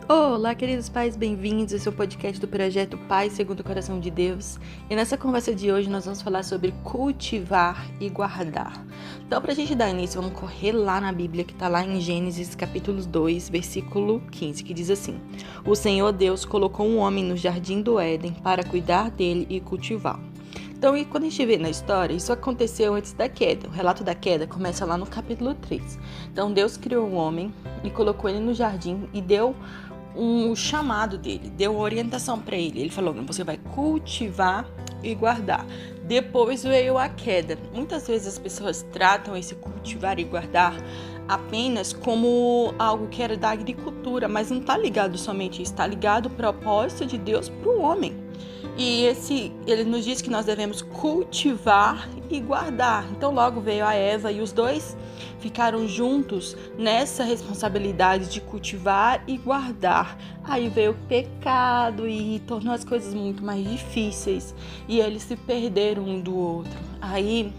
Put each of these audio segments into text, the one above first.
Olá, queridos pais, bem-vindos. Esse é o podcast do projeto Pai Segundo o Coração de Deus. E nessa conversa de hoje nós vamos falar sobre cultivar e guardar. Então, para a gente dar início, vamos correr lá na Bíblia, que está lá em Gênesis capítulo 2, versículo 15, que diz assim: O Senhor Deus colocou um homem no jardim do Éden para cuidar dele e cultivá-lo. Então, quando a gente vê na história, isso aconteceu antes da queda. O relato da queda começa lá no capítulo 3. Então, Deus criou um homem e colocou ele no jardim e deu um chamado dele, deu orientação para ele. Ele falou: você vai cultivar e guardar. Depois veio a queda. Muitas vezes as pessoas tratam esse cultivar e guardar apenas como algo que era da agricultura, mas não está ligado somente isso, está ligado ao propósito de Deus para o homem. E ele nos diz que nós devemos cultivar e guardar. Então logo veio a Eva e os dois ficaram juntos nessa responsabilidade de cultivar e guardar. Aí veio o pecado e tornou as coisas muito mais difíceis. E eles se perderam um do outro. Aí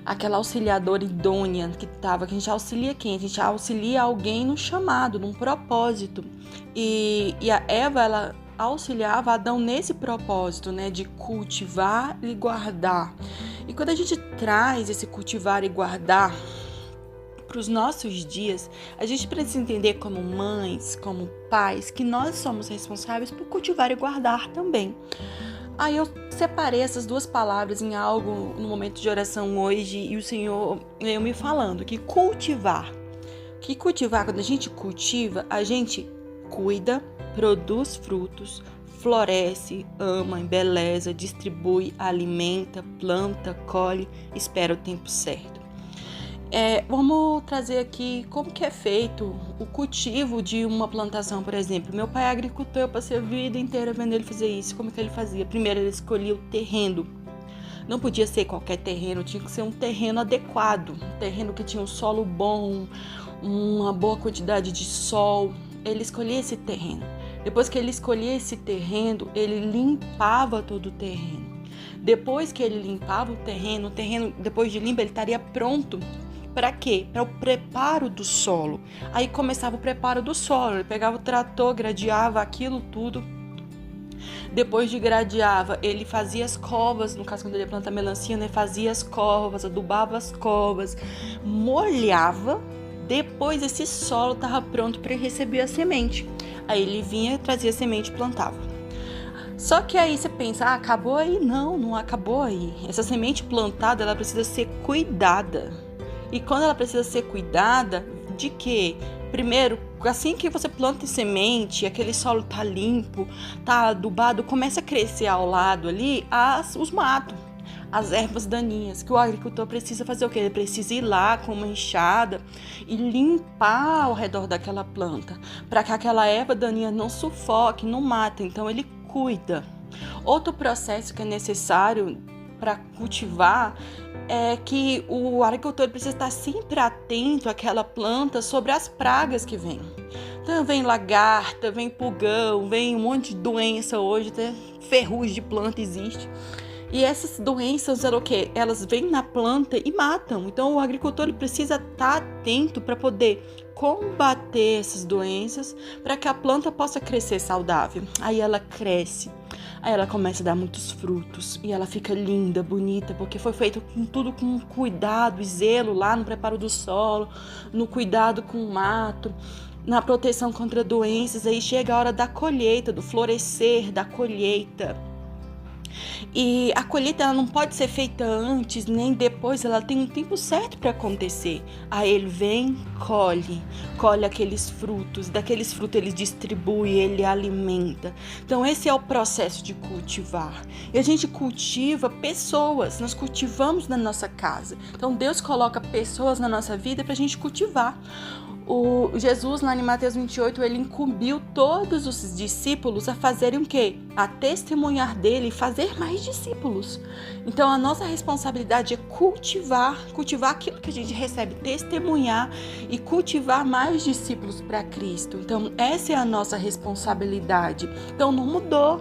aquela auxiliadora idônea que a gente auxilia quem? A gente auxilia alguém no chamado, num propósito. E a Eva, ela auxiliava Adão nesse propósito, né, de cultivar e guardar. E quando a gente traz esse cultivar e guardar para os nossos dias, a gente precisa entender como mães, como pais, que nós somos responsáveis por cultivar e guardar também. Aí eu separei essas duas palavras em algo no momento de oração hoje e o Senhor veio me falando que cultivar, quando a gente cultiva, a gente cuida, produz frutos, floresce, ama, embeleza, distribui, alimenta, planta, colhe, espera o tempo certo. Vamos trazer aqui como que é feito o cultivo de uma plantação, por exemplo. Meu pai é agricultor, eu passei a vida inteira vendo ele fazer isso. Como que ele fazia? Primeiro ele escolhia o terreno. Não podia ser qualquer terreno, tinha que ser um terreno adequado, um terreno que tinha um solo bom, uma boa quantidade de sol. Ele escolhia esse terreno. Depois que ele escolhia esse terreno, ele limpava todo o terreno. Depois que ele limpava o terreno, depois de limpo, ele estaria pronto. Para quê? Para o preparo do solo. Aí começava o preparo do solo. Ele pegava o trator, gradeava aquilo tudo. Depois de gradeava, ele fazia as covas. No caso, quando ele ia plantar melancia, ele fazia as covas, adubava as covas, molhava. Depois esse solo estava pronto para receber a semente. Aí ele vinha, trazia a semente e plantava. Só que aí você pensa, acabou aí? Não, não acabou aí. Essa semente plantada, ela precisa ser cuidada. E quando ela precisa ser cuidada, de quê? Primeiro, assim que você planta semente, aquele solo tá limpo, tá adubado, começa a crescer ao lado ali os matos, as ervas daninhas, que o agricultor precisa fazer o quê? Ele precisa ir lá com uma enxada e limpar ao redor daquela planta, para que aquela erva daninha não sufoque, não mate. Então ele cuida. Outro processo que é necessário para cultivar é que o agricultor precisa estar sempre atento àquela planta sobre as pragas que vêm. Então vem lagarta, vem pulgão, vem um monte de doença hoje, até ferrugem de planta existe. E essas doenças, elas vêm na planta e matam. Então o agricultor ele precisa estar atento para poder combater essas doenças, para que a planta possa crescer saudável. Aí ela cresce. Aí ela começa a dar muitos frutos e ela fica linda, bonita, porque foi feito tudo com cuidado e zelo lá no preparo do solo, no cuidado com o mato, na proteção contra doenças. Aí chega a hora da colheita, do florescer, da colheita. E a colheita ela não pode ser feita antes nem depois, ela tem um tempo certo para acontecer. Aí ele vem, colhe aqueles frutos, daqueles frutos ele distribui, ele alimenta. Então esse é o processo de cultivar. E a gente cultiva pessoas, nós cultivamos na nossa casa. Então Deus coloca pessoas na nossa vida para a gente cultivar. O Jesus, lá em Mateus 28, ele incumbiu todos os discípulos a fazerem o quê? A testemunhar dele e fazer mais discípulos. Então, a nossa responsabilidade é cultivar aquilo que a gente recebe, testemunhar e cultivar mais discípulos para Cristo. Então, essa é a nossa responsabilidade. Então, não mudou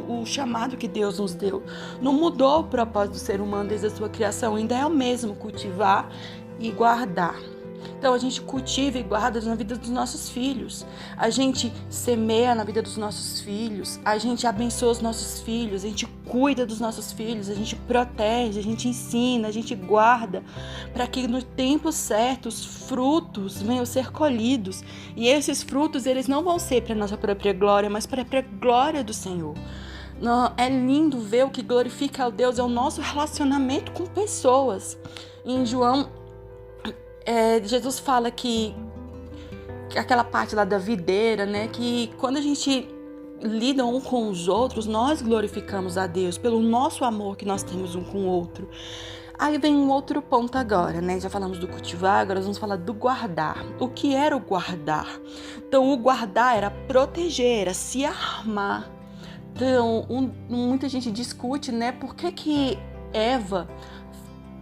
o chamado que Deus nos deu. Não mudou o propósito do ser humano desde a sua criação. Ainda é o mesmo, cultivar e guardar. Então a gente cultiva e guarda na vida dos nossos filhos. A gente semeia na vida dos nossos filhos. A gente abençoa os nossos filhos. A gente cuida dos nossos filhos. A gente protege, a gente ensina, a gente guarda. Para que no tempo certo os frutos venham ser colhidos. E esses frutos, eles não vão ser para nossa própria glória, mas para a glória do Senhor. É lindo ver o que glorifica a Deus, é o nosso relacionamento com pessoas. Em João, Jesus fala que aquela parte lá da videira, né? Que quando a gente lida um com os outros, nós glorificamos a Deus pelo nosso amor que nós temos um com o outro. Aí vem um outro ponto agora, né? Já falamos do cultivar, agora nós vamos falar do guardar. O que era o guardar? Então, o guardar era proteger, era se armar. Então, muita gente discute, né? Por que Eva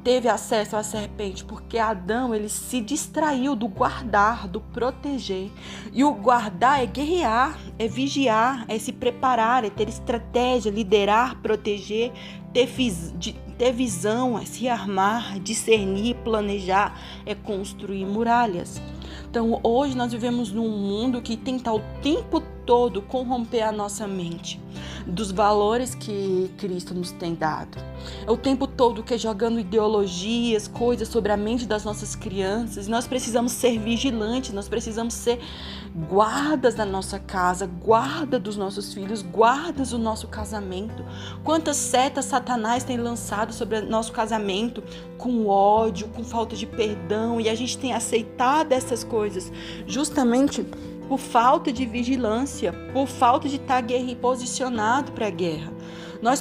teve acesso à serpente? Porque Adão, ele se distraiu do guardar, do proteger. E o guardar é guerrear, é vigiar, é se preparar, é ter estratégia, liderar, proteger, ter visão, é se armar, discernir, planejar, é construir muralhas. Então, hoje nós vivemos num mundo que tenta o tempo todo corromper a nossa mente dos valores que Cristo nos tem dado. É o tempo todo que é jogando ideologias, coisas sobre a mente das nossas crianças. Nós precisamos ser vigilantes, nós precisamos ser guardas da nossa casa, guarda dos nossos filhos, guardas do nosso casamento. Quantas setas Satanás tem lançado sobre o nosso casamento com ódio, com falta de perdão, e a gente tem aceitado essas coisas justamente por falta de vigilância, por falta de estar posicionado para a guerra. Nós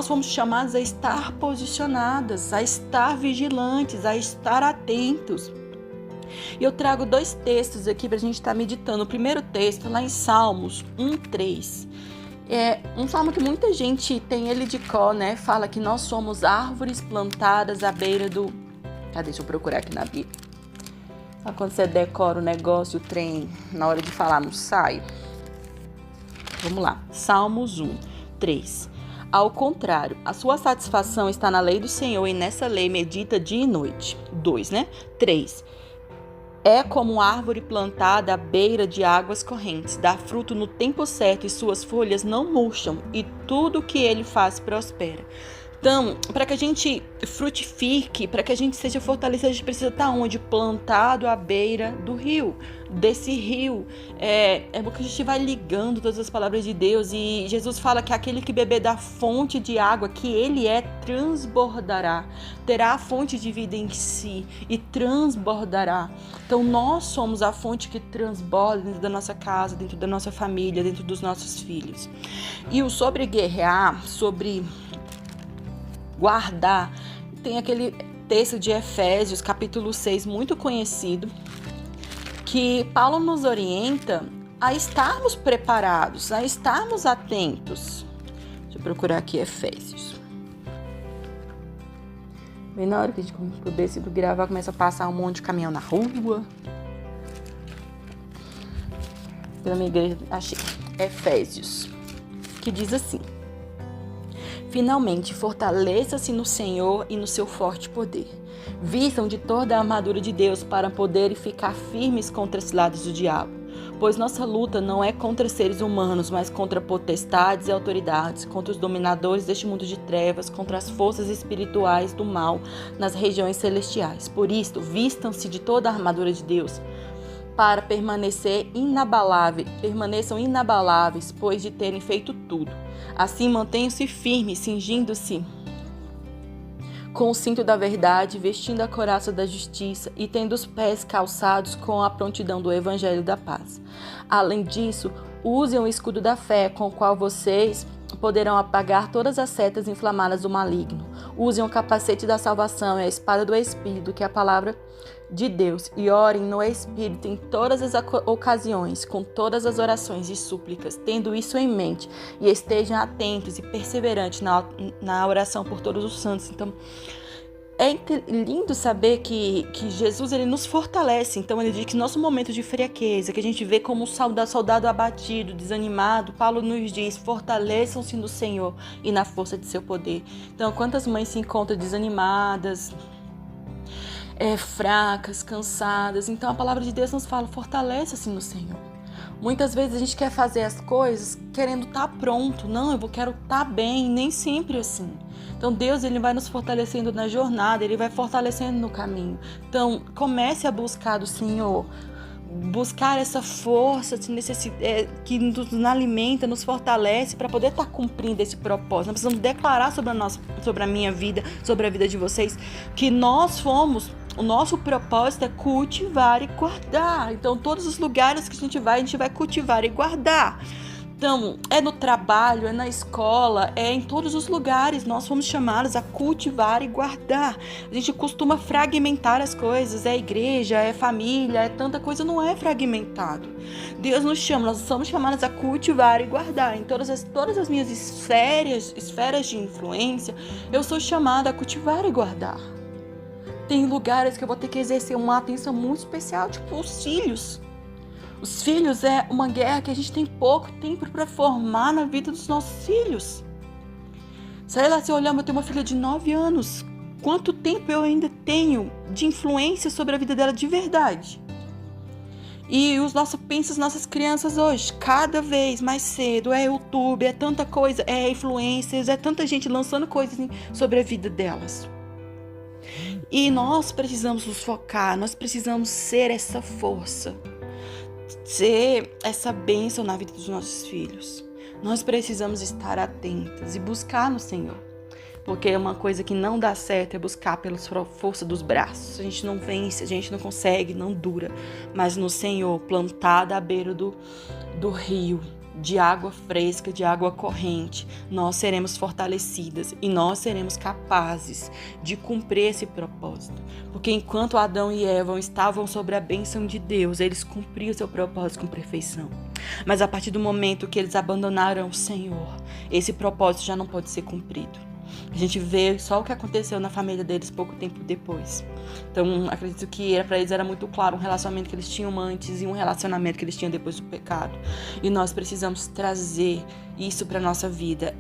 fomos chamados a estar posicionadas, a estar vigilantes, a estar atentos. E eu trago 2 textos aqui para a gente estar meditando. O primeiro texto, lá em Salmos 1:3. É um salmo que muita gente tem ele de cor, né? Fala que nós somos árvores plantadas à beira do... Deixa eu procurar aqui na Bíblia. Sabe quando você decora o negócio, o trem, na hora de falar não sai? Vamos lá. Salmos 1:3. Ao contrário, a sua satisfação está na lei do Senhor e nessa lei medita dia e noite. 2, né? 3. É como árvore plantada à beira de águas correntes, dá fruto no tempo certo e suas folhas não murcham, e tudo o que ele faz prospera. Então, para que a gente frutifique, para que a gente seja fortalecido, a gente precisa estar onde? Plantado à beira do rio, desse rio. É porque a gente vai ligando todas as palavras de Deus, e Jesus fala que aquele que beber da fonte de água que ele transbordará, terá a fonte de vida em si e transbordará. Então, nós somos a fonte que transborda dentro da nossa casa, dentro da nossa família, dentro dos nossos filhos. E o sobre guerrear, sobre guardar, tem aquele texto de Efésios, capítulo 6, muito conhecido, que Paulo nos orienta a estarmos preparados, a estarmos atentos. Deixa eu procurar aqui Efésios. Bem na hora que a gente decide gravar, começa a passar um monte de caminhão na rua. Pela minha igreja, achei Efésios, que diz assim: finalmente, fortaleça-se no Senhor e no seu forte poder. Vistam de toda a armadura de Deus para poderem ficar firmes contra os lados do diabo. Pois nossa luta não é contra seres humanos, mas contra potestades e autoridades, contra os dominadores deste mundo de trevas, contra as forças espirituais do mal nas regiões celestiais. Por isto, vistam-se de toda a armadura de Deus para permaneçam inabaláveis, pois de terem feito tudo. Assim, mantenham-se firmes, cingindo-se com o cinto da verdade, vestindo a couraça da justiça e tendo os pés calçados com a prontidão do evangelho da paz. Além disso, usem o escudo da fé, com o qual vocês poderão apagar todas as setas inflamadas do maligno. Usem o capacete da salvação e a espada do Espírito, que é a palavra de Deus, e orem no Espírito em todas as ocasiões, com todas as orações e súplicas, tendo isso em mente, e estejam atentos e perseverantes na oração por todos os santos. Então, é lindo saber que Jesus, ele nos fortalece. Então, ele diz que nosso momento de fraqueza, que a gente vê como um soldado abatido, desanimado, Paulo nos diz: fortaleçam-se no Senhor e na força de seu poder. Então, quantas mães se encontram desanimadas, fracas, cansadas. Então a palavra de Deus nos fala, fortalece-se no Senhor. Muitas vezes a gente quer fazer as coisas querendo estar pronto. Não, eu quero estar bem, nem sempre assim. Então Deus, Ele vai nos fortalecendo na jornada, Ele vai fortalecendo no caminho. Então comece a buscar do Senhor, buscar essa força que nos alimenta, nos fortalece para poder estar cumprindo esse propósito. Nós precisamos declarar sobre a minha vida, sobre a vida de vocês, que o nosso propósito é cultivar e guardar. Então, todos os lugares que a gente vai cultivar e guardar. Então, é no trabalho, é na escola, é em todos os lugares. Nós fomos chamados a cultivar e guardar. A gente costuma fragmentar as coisas. É igreja, é família, é tanta coisa. Não é fragmentado. Deus nos chama, nós somos chamados a cultivar e guardar. Em todas as minhas esferas de influência, eu sou chamada a cultivar e guardar. Tem lugares que eu vou ter que exercer uma atenção muito especial, tipo os filhos. Os filhos é uma guerra que a gente tem pouco tempo para formar na vida dos nossos filhos. Sei lá, se eu olhar, eu tenho uma filha de 9 anos. Quanto tempo eu ainda tenho de influência sobre a vida dela de verdade? E pensa as nossas crianças hoje, cada vez mais cedo, é YouTube, é tanta coisa, é influencers, é tanta gente lançando coisas sobre a vida delas. E nós precisamos nos focar, nós precisamos ser essa força, ser essa bênção na vida dos nossos filhos. Nós precisamos estar atentas e buscar no Senhor. Porque uma coisa que não dá certo é buscar pela força dos braços. A gente não vence, a gente não consegue, não dura. Mas no Senhor, plantada à beira do rio, de água fresca, de água corrente, nós seremos fortalecidas e nós seremos capazes de cumprir esse propósito. Porque enquanto Adão e Eva estavam sobre a bênção de Deus, eles cumpriam seu propósito com perfeição. Mas a partir do momento que eles abandonaram o Senhor, esse propósito já não pode ser cumprido. A gente vê só o que aconteceu na família deles pouco tempo depois. Então, acredito que para eles era muito claro um relacionamento que eles tinham antes e um relacionamento que eles tinham depois do pecado. E nós precisamos trazer isso para a nossa vida.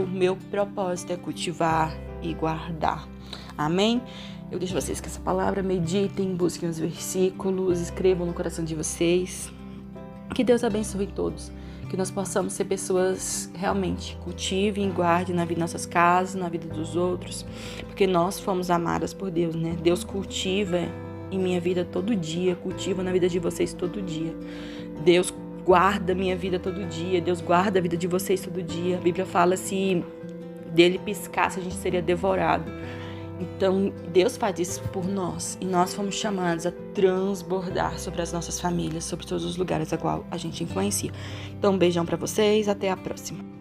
Meu propósito é cultivar e guardar. Amém? Eu deixo vocês com essa palavra, meditem, busquem os versículos, escrevam no coração de vocês. Que Deus abençoe todos. Que nós possamos ser pessoas realmente cultivem e guardem na vida de nossas casas, na vida dos outros, porque nós fomos amadas por Deus, né? Deus cultiva em minha vida todo dia, cultiva na vida de vocês todo dia. Deus guarda minha vida todo dia, Deus guarda a vida de vocês todo dia. A Bíblia fala se dele piscasse a gente seria devorado. Então, Deus faz isso por nós e nós fomos chamados a transbordar sobre as nossas famílias, sobre todos os lugares a qual a gente influencia. Então, um beijão pra vocês, até a próxima.